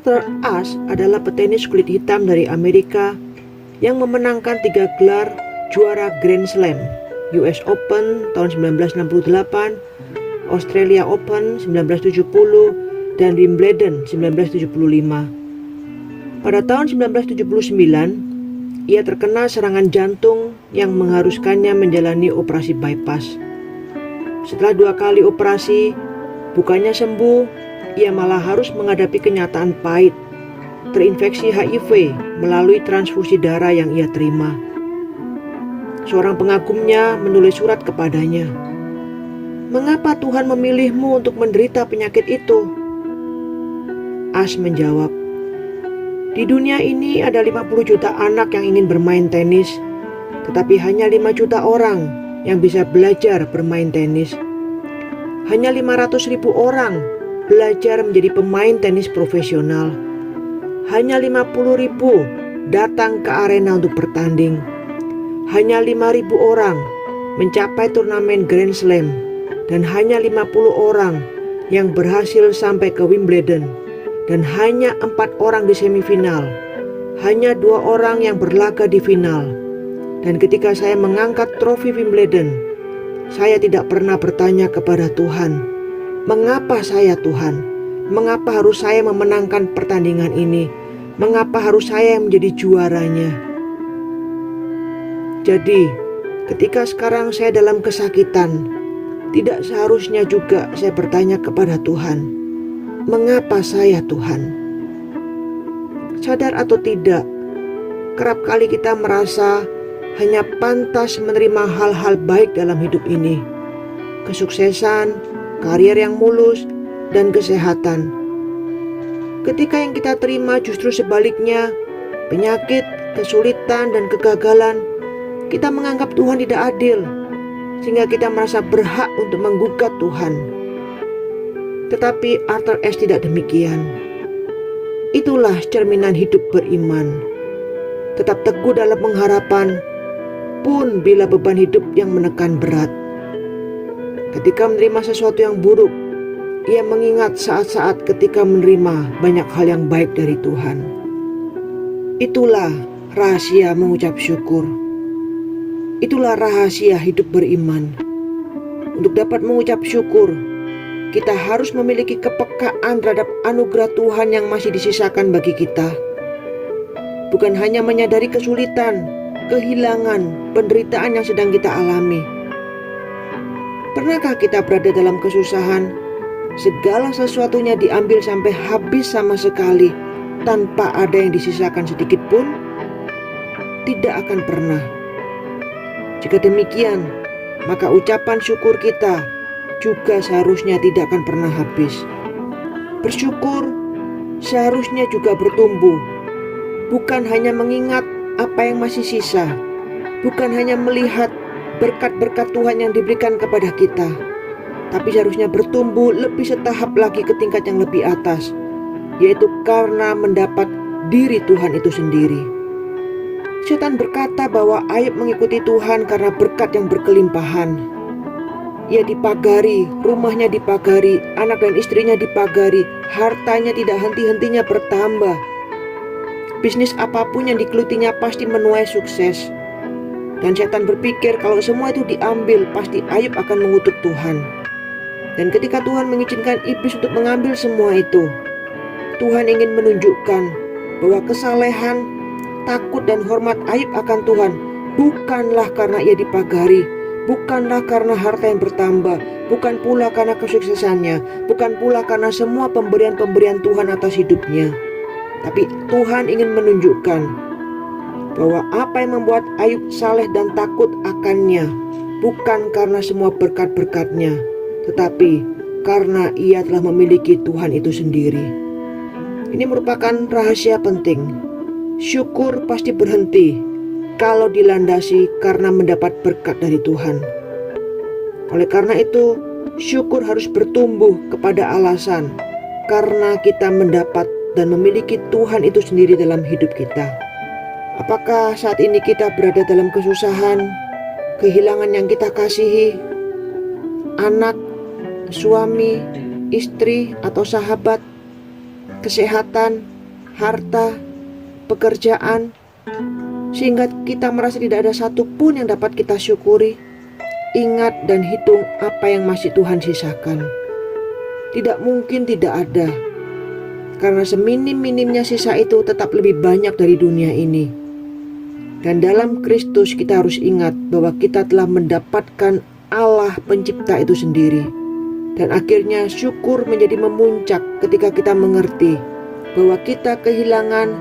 Arthur Ashe adalah petenis kulit hitam dari Amerika yang memenangkan 3 gelar juara Grand Slam, US Open tahun 1968, Australia Open 1970, dan Wimbledon 1975. Pada tahun 1979, ia terkena serangan jantung yang mengharuskannya menjalani operasi bypass. Setelah 2 kali operasi, bukannya sembuh, ia malah harus menghadapi kenyataan pahit, terinfeksi HIV melalui transfusi darah yang ia terima. Seorang pengagumnya menulis surat kepadanya. "Mengapa Tuhan memilihmu untuk menderita penyakit itu?" Ashe menjawab, "Di dunia ini ada 50 juta anak yang ingin bermain tenis, tetapi hanya 5 juta orang yang bisa belajar bermain tenis. Hanya 500.000 orang belajar menjadi pemain tenis profesional. Hanya 50.000 datang ke arena untuk bertanding. Hanya 5.000 orang mencapai turnamen Grand Slam, dan hanya 50 orang yang berhasil sampai ke Wimbledon, dan hanya 4 orang di semifinal. Hanya 2 orang yang berlaga di final. Dan ketika saya mengangkat trofi Wimbledon, saya tidak pernah bertanya kepada Tuhan, 'Mengapa saya, Tuhan? Mengapa harus saya memenangkan pertandingan ini? Mengapa harus saya yang menjadi juaranya?' Jadi, ketika sekarang saya dalam kesakitan, tidak seharusnya juga saya bertanya kepada Tuhan, 'Mengapa saya, Tuhan?' Sadar atau tidak, kerap kali kita merasa hanya pantas menerima hal-hal baik dalam hidup ini. Kesuksesan, karier yang mulus, dan kesehatan. Ketika yang kita terima justru sebaliknya, penyakit, kesulitan, dan kegagalan, kita menganggap Tuhan tidak adil, sehingga kita merasa berhak untuk menggugat Tuhan. Tetapi Arthur Ashe tidak demikian. Itulah cerminan hidup beriman. Tetap teguh dalam pengharapan, pun bila beban hidup yang menekan berat. Ketika menerima sesuatu yang buruk, ia mengingat saat-saat ketika menerima banyak hal yang baik dari Tuhan. Itulah rahasia mengucap syukur. Itulah rahasia hidup beriman. Untuk dapat mengucap syukur, kita harus memiliki kepekaan terhadap anugerah Tuhan yang masih disisakan bagi kita. Bukan hanya menyadari kesulitan, kehilangan, penderitaan yang sedang kita alami. Pernahkah kita berada dalam kesusahan, segala sesuatunya diambil sampai habis sama sekali, tanpa ada yang disisakan sedikit pun? Tidak akan pernah. Jika demikian, maka ucapan syukur kita juga seharusnya tidak akan pernah habis. Bersyukur seharusnya juga bertumbuh, bukan hanya mengingat apa yang masih sisa, bukan hanya melihat berkat-berkat Tuhan yang diberikan kepada kita, tapi seharusnya bertumbuh lebih setahap lagi ke tingkat yang lebih atas, yaitu karena mendapat diri Tuhan itu sendiri. Setan berkata bahwa Ayub mengikuti Tuhan karena berkat yang berkelimpahan. Ia dipagari, rumahnya dipagari, anak dan istrinya dipagari, hartanya tidak henti-hentinya bertambah. Bisnis apapun yang digelutinya pasti menuai sukses. Dan setan berpikir kalau semua itu diambil, pasti Ayub akan mengutuk Tuhan. Dan ketika Tuhan mengizinkan iblis untuk mengambil semua itu, Tuhan ingin menunjukkan bahwa kesalehan, takut, dan hormat Ayub akan Tuhan bukanlah karena ia dipagari, bukanlah karena harta yang bertambah, bukan pula karena kesuksesannya, bukan pula karena semua pemberian-pemberian Tuhan atas hidupnya. Tapi Tuhan ingin menunjukkan bahwa apa yang membuat Ayub saleh dan takut akannya bukan karena semua berkat-berkatnya, tetapi karena ia telah memiliki Tuhan itu sendiri. Ini merupakan rahasia penting. Syukur pasti berhenti kalau dilandasi karena mendapat berkat dari Tuhan. Oleh karena itu, syukur harus bertumbuh kepada alasan karena kita mendapat dan memiliki Tuhan itu sendiri dalam hidup kita. Apakah saat ini kita berada dalam kesusahan, kehilangan yang kita kasihi, anak, suami, istri, atau sahabat, kesehatan, harta, pekerjaan, sehingga kita merasa tidak ada satupun yang dapat kita syukuri. Ingat dan hitung apa yang masih Tuhan sisakan. Tidak mungkin tidak ada, karena seminim-minimnya sisa itu tetap lebih banyak dari dunia ini. Dan dalam Kristus kita harus ingat bahwa kita telah mendapatkan Allah pencipta itu sendiri. Dan akhirnya syukur menjadi memuncak ketika kita mengerti bahwa kita kehilangan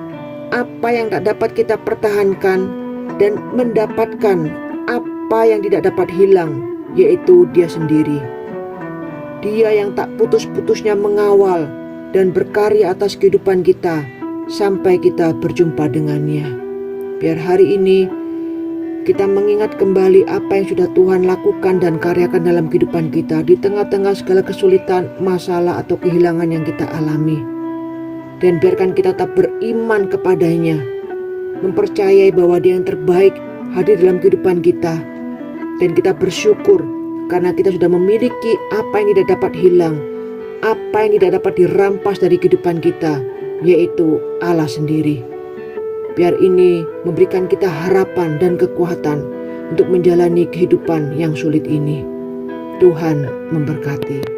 apa yang tak dapat kita pertahankan dan mendapatkan apa yang tidak dapat hilang, yaitu Dia sendiri. Dia yang tak putus-putusnya mengawal dan berkarya atas kehidupan kita sampai kita berjumpa dengannya. Biar hari ini kita mengingat kembali apa yang sudah Tuhan lakukan dan karyakan dalam kehidupan kita di tengah-tengah segala kesulitan, masalah atau kehilangan yang kita alami. Dan biarkan kita tetap beriman kepadanya, mempercayai bahwa Dia yang terbaik hadir dalam kehidupan kita. Dan kita bersyukur karena kita sudah memiliki apa yang tidak dapat hilang, apa yang tidak dapat dirampas dari kehidupan kita, yaitu Allah sendiri. Biar ini memberikan kita harapan dan kekuatan untuk menjalani kehidupan yang sulit ini. Tuhan memberkati.